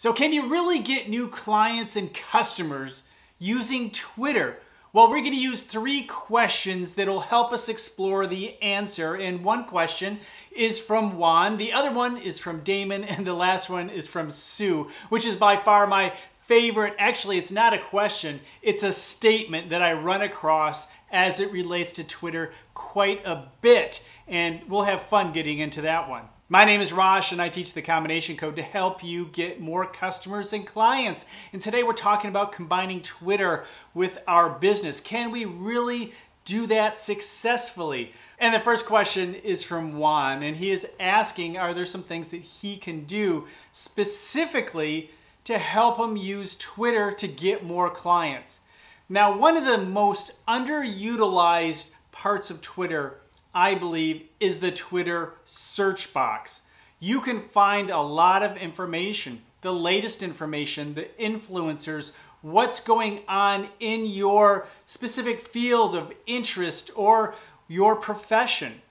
So can you really get new clients and customers using Twitter? Well, we're going to use 3 questions that'll help us explore the answer. And one question is from Juan, the other one is from Damon, and the last one is from Sue, which is by far my favorite. Actually, it's not a question, it's a statement that I run across as it relates to Twitter quite a bit. And we'll have fun getting into that one. My name is Rosh, and I teach the combination code to help you get more customers and clients. And today we're talking about combining Twitter with our business. Can we really do that successfully? And the first question is from Juan, and he is asking, are there some things that he can do specifically to help him use Twitter to get more clients? Now, one of the most underutilized parts of Twitter, I believe, is the Twitter search box. You can find a lot of information, the latest information, the influencers, what's going on in your specific field of interest or your profession.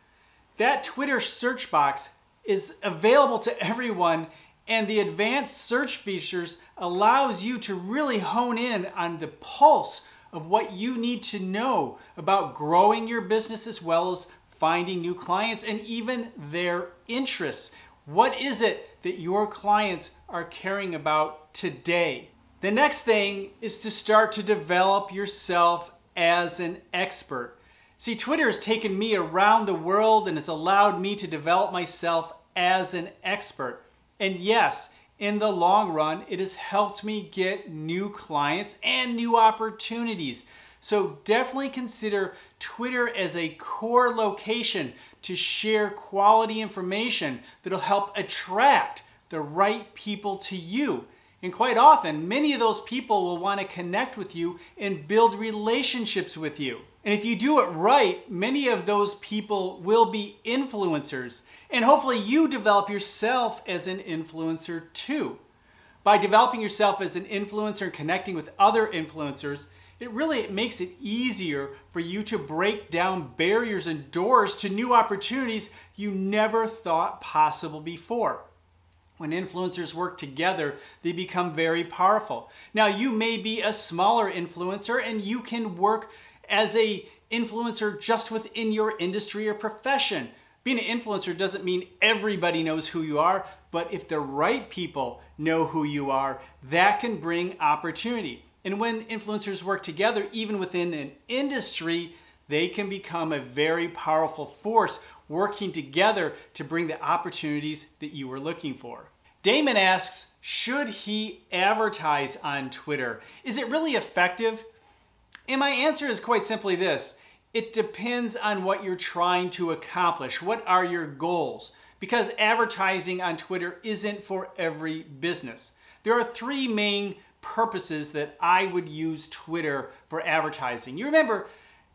That Twitter search box is available to everyone, and the advanced search features allows you to really hone in on the pulse of what you need to know about growing your business as well as finding new clients and even their interests. What is it that your clients are caring about today? The next thing is to start to develop yourself as an expert. See, Twitter has taken me around the world and has allowed me to develop myself as an expert. And yes, in the long run, it has helped me get new clients and new opportunities. So definitely consider Twitter as a core location to share quality information that'll help attract the right people to you. And quite often, many of those people will want to connect with you and build relationships with you. And if you do it right, many of those people will be influencers. And hopefully you develop yourself as an influencer too. By developing yourself as an influencer and connecting with other influencers, it really makes it easier for you to break down barriers and doors to new opportunities you never thought possible before. When influencers work together, they become very powerful. Now, you may be a smaller influencer and you can work as an influencer just within your industry or profession. Being an influencer doesn't mean everybody knows who you are, but if the right people know who you are, that can bring opportunity. And when influencers work together, even within an industry, they can become a very powerful force working together to bring the opportunities that you were looking for. Damon asks, should he advertise on Twitter? Is it really effective? And my answer is quite simply this. It depends on what you're trying to accomplish. What are your goals? Because advertising on Twitter isn't for every business. There are 3 main purposes that I would use Twitter for advertising. You remember,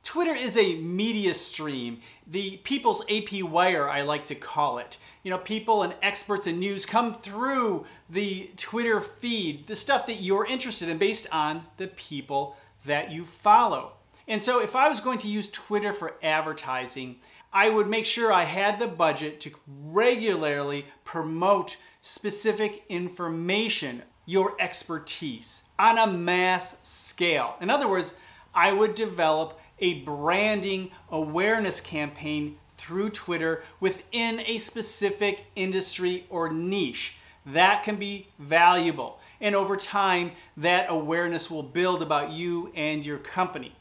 Twitter is a media stream, the people's AP wire, I like to call it. You know, people and experts and news come through the Twitter feed, the stuff that you're interested in based on the people that you follow. And so if I was going to use Twitter for advertising, I would make sure I had the budget to regularly promote specific information, your expertise, on a mass scale. In other words, I would develop a branding awareness campaign through Twitter within a specific industry or niche. That can be valuable. And over time, that awareness will build about you and your company.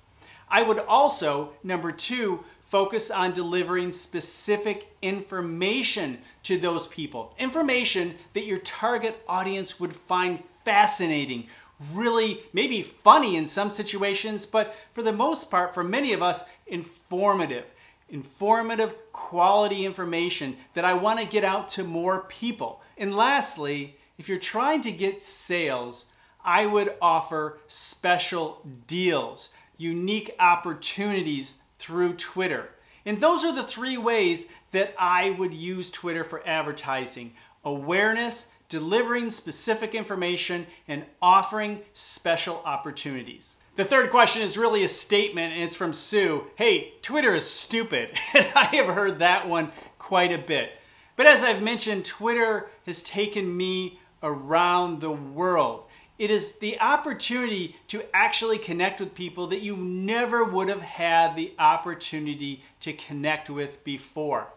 I would also, number 2, focus on delivering specific information to those people. Information that your target audience would find fascinating, really maybe funny in some situations, but for the most part, for many of us, informative. Informative, quality information that I want to get out to more people. And lastly, if you're trying to get sales, I would offer special deals, unique opportunities through Twitter. And those are the 3 ways that I would use Twitter for advertising: awareness, delivering specific information, and offering special opportunities. The third question is really a statement, and it's from Sue. Hey, Twitter is stupid. And I have heard that one quite a bit. But as I've mentioned, Twitter has taken me around the world. It is the opportunity to actually connect with people that you never would have had the opportunity to connect with before.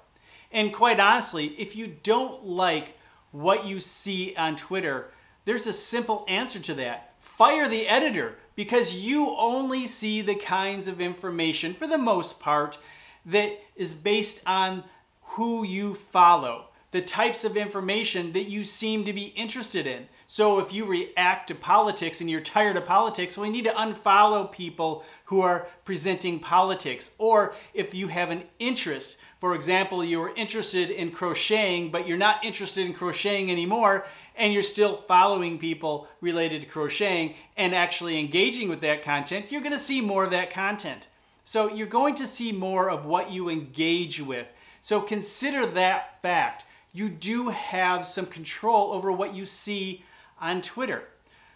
And quite honestly, if you don't like what you see on Twitter, there's a simple answer to that. Fire the editor, because you only see the kinds of information, for the most part, that is based on who you follow, the types of information that you seem to be interested in. So if you react to politics and you're tired of politics, well, you need to unfollow people who are presenting politics. Or if you have an interest, for example, you were interested in crocheting, but you're not interested in crocheting anymore, and you're still following people related to crocheting and actually engaging with that content, you're going to see more of that content. So you're going to see more of what you engage with. So consider that fact. You do have some control over what you see on Twitter.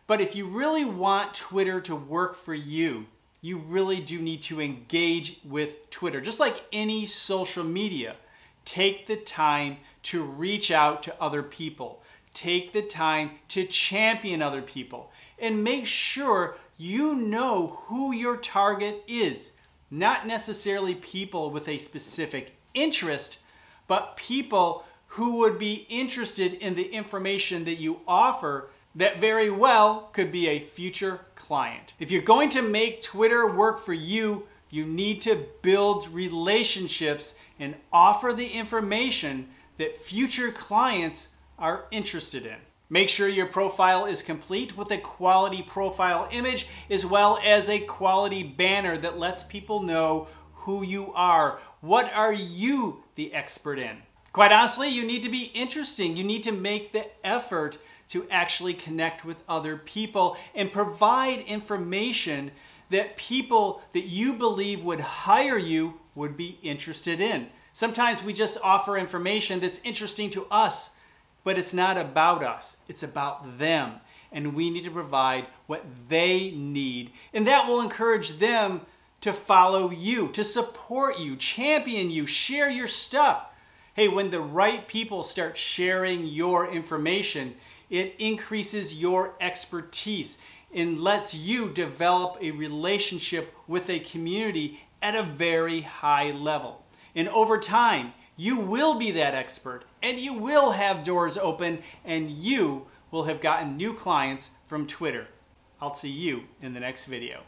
But if you really want Twitter to work for you, you really do need to engage with Twitter. Just like any social media, take the time to reach out to other people. Take the time to champion other people. And make sure you know who your target is. Not necessarily people with a specific interest, but people who would be interested in the information that you offer that very well could be a future client. If you're going to make Twitter work for you, you need to build relationships and offer the information that future clients are interested in. Make sure your profile is complete with a quality profile image as well as a quality banner that lets people know who you are. What are you the expert in? Quite honestly, you need to be interesting. You need to make the effort to actually connect with other people and provide information that people that you believe would hire you would be interested in. Sometimes we just offer information that's interesting to us, but it's not about us. It's about them. And we need to provide what they need. And that will encourage them to follow you, to support you, champion you, share your stuff. Hey, when the right people start sharing your information, it increases your expertise and lets you develop a relationship with a community at a very high level. And over time, you will be that expert and you will have doors open and you will have gotten new clients from Twitter. I'll see you in the next video.